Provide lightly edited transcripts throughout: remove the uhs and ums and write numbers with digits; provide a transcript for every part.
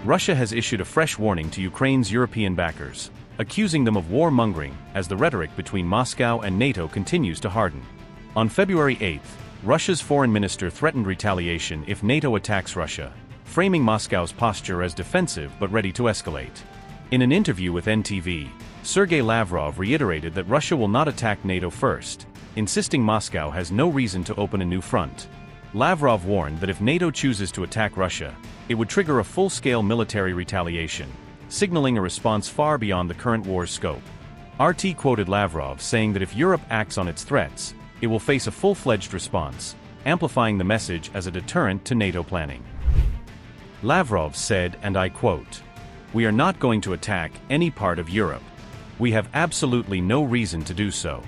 Russia has issued a fresh warning to Ukraine's European backers, accusing them of war-mongering as the rhetoric between Moscow and NATO continues to harden. On February 8, Russia's foreign minister threatened retaliation if NATO attacks Russia, framing Moscow's posture as defensive but ready to escalate. In an interview with NTV, Sergey Lavrov reiterated that Russia will not attack NATO first, insisting Moscow has no reason to open a new front. Lavrov warned that if NATO chooses to attack Russia, it would trigger a full-scale military retaliation, signaling a response far beyond the current war's scope. RT quoted Lavrov saying that if Europe acts on its threats, it will face a full-fledged response, amplifying the message as a deterrent to NATO planning. Lavrov said, and I quote, "We are not going to attack any part of Europe. We have absolutely no reason to do so.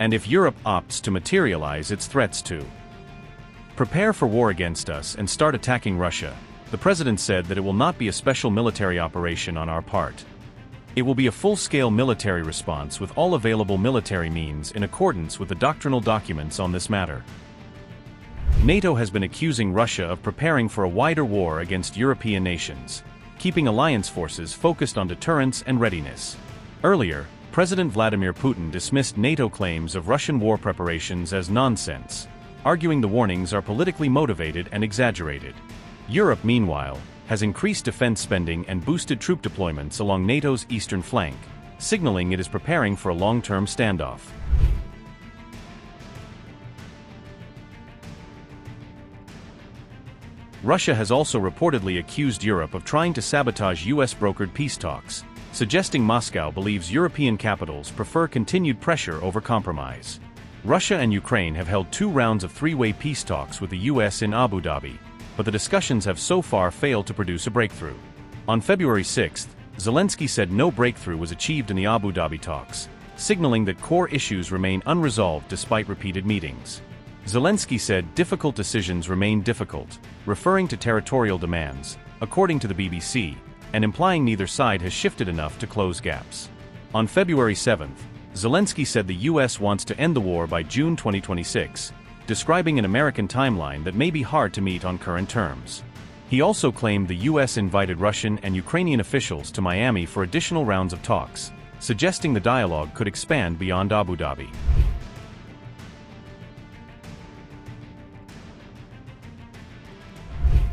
And if Europe opts to materialize its threats to prepare for war against us and start attacking Russia, the president said that it will not be a special military operation on our part. It will be a full-scale military response with all available military means in accordance with the doctrinal documents on this matter." NATO has been accusing Russia of preparing for a wider war against European nations, keeping alliance forces focused on deterrence and readiness. Earlier, President Vladimir Putin dismissed NATO claims of Russian war preparations as nonsense, arguing the warnings are politically motivated and exaggerated. Europe, meanwhile, has increased defense spending and boosted troop deployments along NATO's eastern flank, signaling it is preparing for a long-term standoff. Russia has also reportedly accused Europe of trying to sabotage US-brokered peace talks, suggesting Moscow believes European capitals prefer continued pressure over compromise. Russia and Ukraine have held 2 rounds of 3-way peace talks with the US in Abu Dhabi, but the discussions have so far failed to produce a breakthrough. On February 6, Zelensky said no breakthrough was achieved in the Abu Dhabi talks, signaling that core issues remain unresolved despite repeated meetings. Zelensky said difficult decisions remain difficult, referring to territorial demands, according to the BBC, and implying neither side has shifted enough to close gaps. On February 7, Zelensky said the US wants to end the war by June 2026, describing an American timeline that may be hard to meet on current terms. He also claimed the US invited Russian and Ukrainian officials to Miami for additional rounds of talks, suggesting the dialogue could expand beyond Abu Dhabi.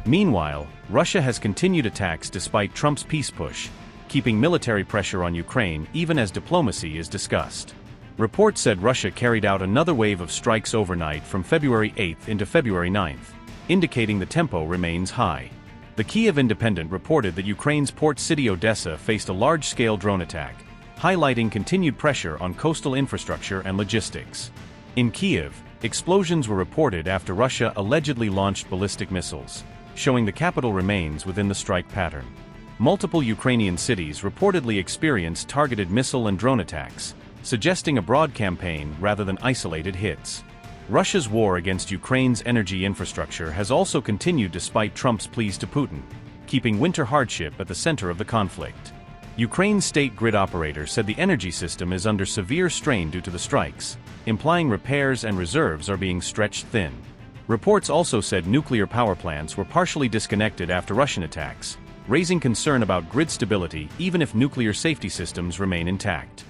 Meanwhile, Russia has continued attacks despite Trump's peace push, keeping military pressure on Ukraine even as diplomacy is discussed. Reports said Russia carried out another wave of strikes overnight from February 8 into February 9, indicating the tempo remains high. The Kyiv Independent reported that Ukraine's port city Odesa faced a large-scale drone attack, highlighting continued pressure on coastal infrastructure and logistics. In Kyiv, explosions were reported after Russia allegedly launched ballistic missiles, showing the capital remains within the strike pattern. Multiple Ukrainian cities reportedly experienced targeted missile and drone attacks, suggesting a broad campaign rather than isolated hits. Russia's war against Ukraine's energy infrastructure has also continued despite Trump's pleas to Putin, keeping winter hardship at the center of the conflict. Ukraine's state grid operator said the energy system is under severe strain due to the strikes, implying repairs and reserves are being stretched thin. Reports also said nuclear power plants were partially disconnected after Russian attacks, raising concern about grid stability even if nuclear safety systems remain intact.